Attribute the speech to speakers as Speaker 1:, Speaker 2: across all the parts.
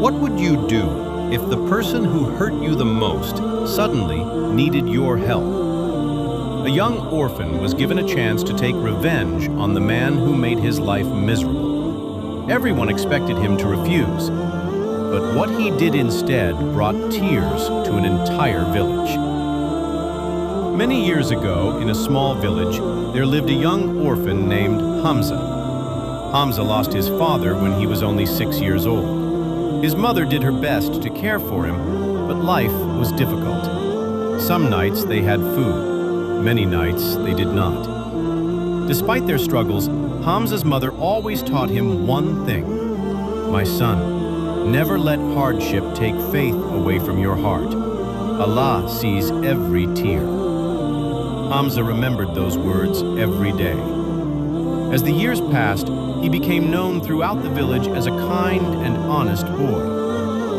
Speaker 1: What would you do if the person who hurt you the most suddenly needed your help? A young orphan was given a chance to take revenge on the man who made his life miserable. Everyone expected him to refuse, but what he did instead brought tears to an entire village. Many years ago, in a small village, there lived a young orphan named Hamza. Hamza lost his father when he was only 6 years old. His mother did her best to care for him, but life was difficult. Some nights they had food, many nights they did not. Despite their struggles, Hamza's mother always taught him one thing: "My son, never let hardship take faith away from your heart. Allah sees every tear." Hamza remembered those words every day. As the years passed, he became known throughout the village as a kind and honest boy.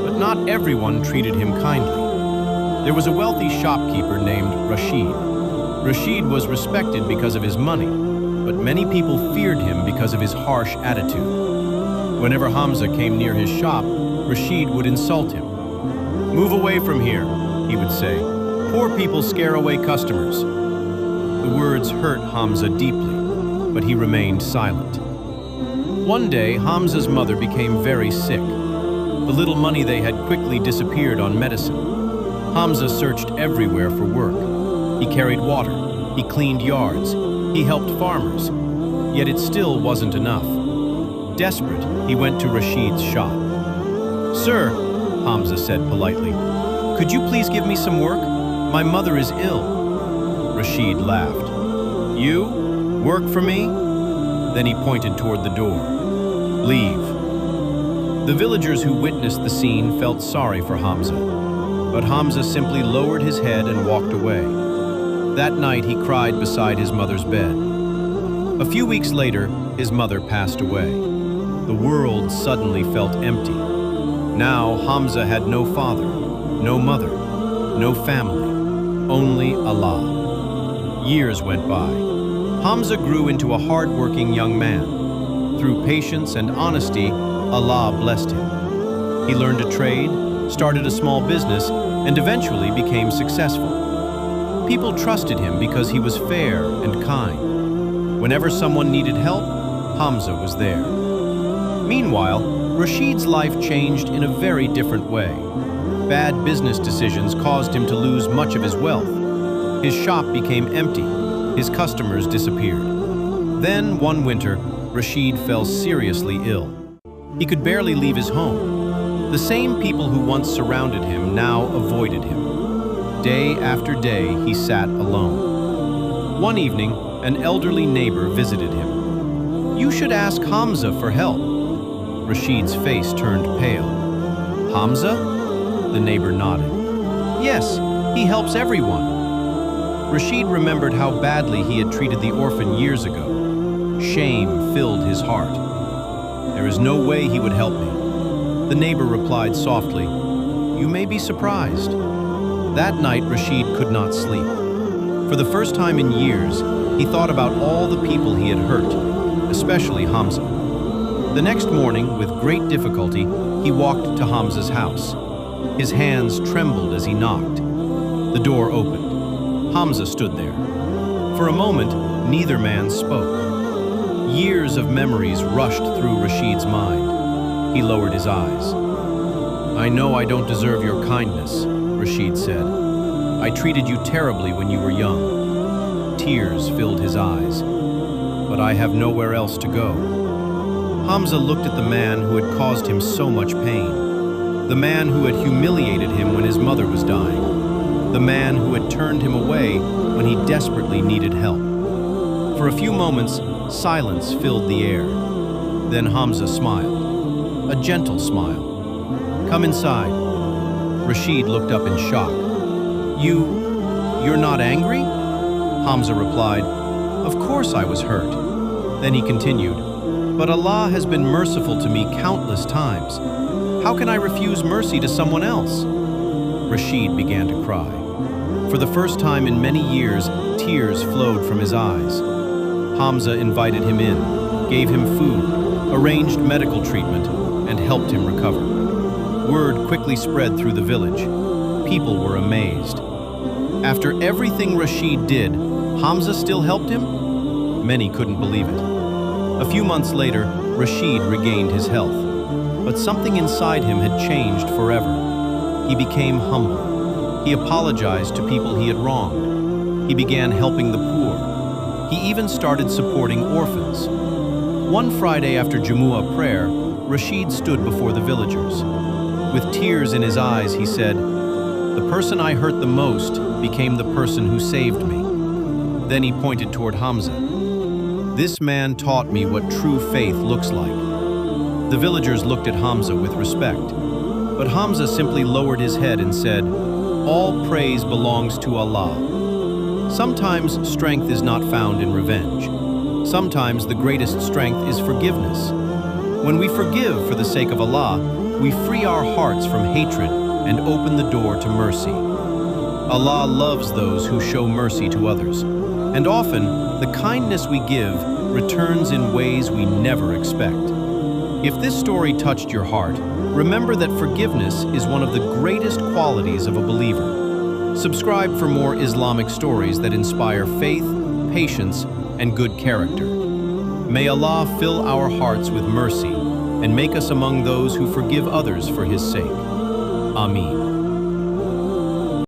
Speaker 1: But not everyone treated him kindly. There was a wealthy shopkeeper named Rashid. Rashid was respected because of his money, but many people feared him because of his harsh attitude. Whenever Hamza came near his shop, Rashid would insult him. "Move away from here," he would say. "Poor people scare away customers." The words hurt Hamza deeply, but he remained silent. One day, Hamza's mother became very sick. The little money they had quickly disappeared on medicine. Hamza searched everywhere for work. He carried water, he cleaned yards, he helped farmers, yet it still wasn't enough. Desperate, he went to Rashid's shop. "Sir," Hamza said politely, "could you please give me some work? My mother is ill." Rashid laughed. "You? Work for me?" Then he pointed toward the door. "Leave." The villagers who witnessed the scene felt sorry for Hamza, but Hamza simply lowered his head and walked away. That night he cried beside his mother's bed. A few weeks later, his mother passed away. The world suddenly felt empty. Now Hamza had no father, no mother, no family, only Allah. Years went by. Hamza grew into a hard-working young man. Through patience and honesty, Allah blessed him. He learned a trade, started a small business, and eventually became successful. People trusted him because he was fair and kind. Whenever someone needed help, Hamza was there. Meanwhile, Rashid's life changed in a very different way. Bad business decisions caused him to lose much of his wealth. His shop became empty. His customers disappeared. Then, one winter, Rashid fell seriously ill. He could barely leave his home. The same people who once surrounded him now avoided him. Day after day, he sat alone. One evening, an elderly neighbor visited him. "You should ask Hamza for help." Rashid's face turned pale. "Hamza?" The neighbor nodded. "Yes, he helps everyone." Rashid remembered how badly he had treated the orphan years ago. Shame filled his heart. "There is no way he would help me." The neighbor replied softly, "You may be surprised." That night, Rashid could not sleep. For the first time in years, he thought about all the people he had hurt, especially Hamza. The next morning, with great difficulty, he walked to Hamza's house. His hands trembled as he knocked. The door opened. Hamza stood there. For a moment, neither man spoke. Years of memories rushed through Rashid's mind. He lowered his eyes. "I know I don't deserve your kindness," Rashid said. "I treated you terribly when you were young." Tears filled his eyes. "But I have nowhere else to go." Hamza looked at the man who had caused him so much pain. The man who had humiliated him when his mother was dying. The man who had turned him away when he desperately needed help. For a few moments, silence filled the air. Then Hamza smiled. A gentle smile. "Come inside." Rashid looked up in shock. You're not angry?" Hamza replied, "Of course I was hurt." Then he continued, "But Allah has been merciful to me countless times. How can I refuse mercy to someone else?" Rashid began to cry. For the first time in many years, tears flowed from his eyes. Hamza invited him in, gave him food, arranged medical treatment, and helped him recover. Word quickly spread through the village. People were amazed. After everything Rashid did, Hamza still helped him? Many couldn't believe it. A few months later, Rashid regained his health. But something inside him had changed forever. He became humble. He apologized to people he had wronged. He began helping the poor. He even started supporting orphans. One Friday after Jumu'ah prayer, Rashid stood before the villagers. With tears in his eyes, he said, "The person I hurt the most became the person who saved me." Then he pointed toward Hamza. "This man taught me what true faith looks like." The villagers looked at Hamza with respect, but Hamza simply lowered his head and said, "All praise belongs to Allah." Sometimes strength is not found in revenge. Sometimes the greatest strength is forgiveness. When we forgive for the sake of Allah, we free our hearts from hatred and open the door to mercy. Allah loves those who show mercy to others, and often the kindness we give returns in ways we never expect. If this story touched your heart, remember that forgiveness is one of the greatest qualities of a believer. Subscribe for more Islamic stories that inspire faith, patience, and good character. May Allah fill our hearts with mercy and make us among those who forgive others for His sake. Ameen.